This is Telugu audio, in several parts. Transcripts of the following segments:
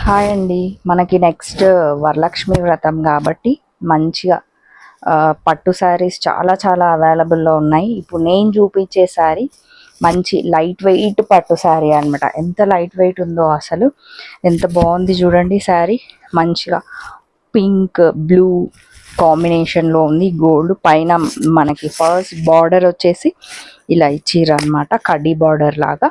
హాయ్ అండి. మనకి నెక్స్ట్ వరలక్ష్మి వ్రతం కాబట్టి మంచిగా పట్టు శారీస్ చాలా చాలా అవైలబుల్లో ఉన్నాయి. ఇప్పుడు నేను చూపించే శారీ మంచి లైట్ వెయిట్ పట్టు శారీ అనమాట. ఎంత లైట్ వెయిట్ ఉందో అసలు ఎంత బాగుంది చూడండి. శారీ మంచిగా పింక్ బ్లూ కాంబినేషన్లో ఉంది. గోల్డ్ పైన మనకి ఫస్ట్ బార్డర్ వచ్చేసి ఇలా ఇచ్చిరనమాట, కడ్డీ బార్డర్ లాగా.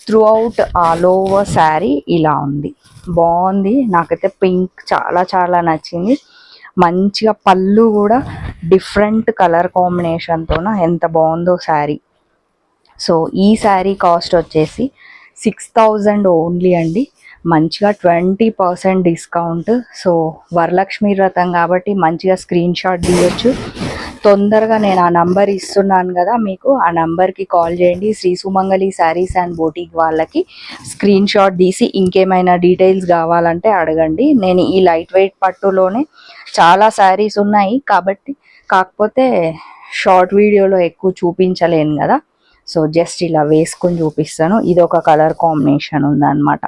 Through out all over sari ఇలా ఉంది. బాగుంది. నాకైతే పింక్ చాలా చాలా నచ్చింది. మంచిగా పళ్ళు కూడా డిఫరెంట్ కలర్ కాంబినేషన్తోన ఎంత బాగుందో శారీ. సో ఈ శారీ కాస్ట్ వచ్చేసి 6000 ఓన్లీ అండి. మంచిగా 20% డిస్కౌంట్. సో వరలక్ష్మి వ్రతం కాబట్టి మంచిగా స్క్రీన్ షాట్ తీయొచ్చు. తొందరగా నేను ఆ నంబర్ ఇస్తున్నాను కదా మీకు, ఆ నంబర్కి కాల్ చేయండి. శ్రీ సుమంగళి శారీస్ అండ్ బోటిక్ వాళ్ళకి స్క్రీన్ షాట్ తీసి ఇంకేమైనా డీటెయిల్స్ కావాలంటే అడగండి. నేను ఈ లైట్ వెయిట్ పట్టులోనే చాలా శారీస్ ఉన్నాయి కాబట్టి, కాకపోతే షార్ట్ వీడియోలో ఎక్కువ చూపించలేను కదా. సో జస్ట్ ఇలా వేసుకొని చూపిస్తాను. ఇది ఒక కలర్ కాంబినేషన్ ఉందన్నమాట.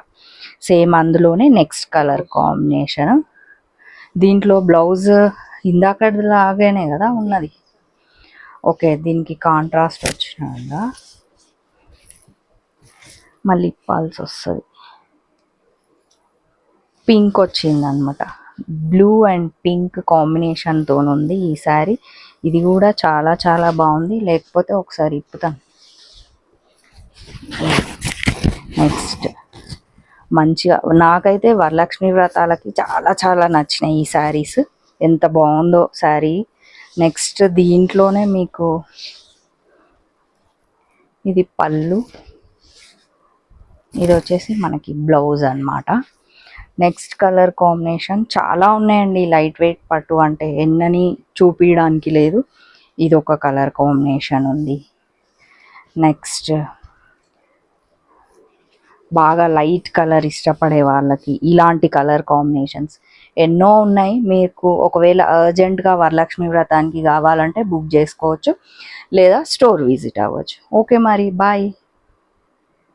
సేమ్ అందులోనే నెక్స్ట్ కలర్ కాంబినేషన్. దీంట్లో బ్లౌజ్ ఇందాకలాగానే కదా ఉన్నది. ఓకే, దీనికి కాంట్రాస్ట్ వచ్చిన మళ్ళీ ఇప్పాల్సి వస్తుంది. పింక్ వచ్చిందనమాట. బ్లూ అండ్ పింక్ కాంబినేషన్తో ఉంది ఈ శారీ. ఇది కూడా చాలా చాలా బాగుంది. లేకపోతే ఒకసారి ఇప్పుతాను. నెక్స్ట్ మంచిగా నాకైతే వరలక్ష్మి వ్రతాలకి చాలా చాలా నచ్చినాయి ఈ శారీస్. ఎంత బాగుందో శారీ. నెక్స్ట్ దీంట్లోనే మీకు ఇది పళ్ళు, ఇది వచ్చేసి మనకి బ్లౌజ్ అన్నమాట. నెక్స్ట్ కలర్ కాంబినేషన్ చాలా ఉన్నాయండి. లైట్ వెయిట్ పట్టు అంటే ఎన్నని చూపించడానికి లేదు. ఇది ఒక కలర్ కాంబినేషన్ ఉంది. నెక్స్ట్ బాగా లైట్ కలర్ ఇష్టపడే వాళ్ళకి ఇలాంటి కలర్ కాంబినేషన్స్ ఎన్నో ఉన్నాయి. మీకు ఒకవేళ అర్జెంటుగా వరలక్ష్మి వ్రతానికి కావాలంటే బుక్ చేసుకోవచ్చు, లేదా స్టోర్ విజిట్ అవ్వచ్చు. ఓకే మరి బాయ్.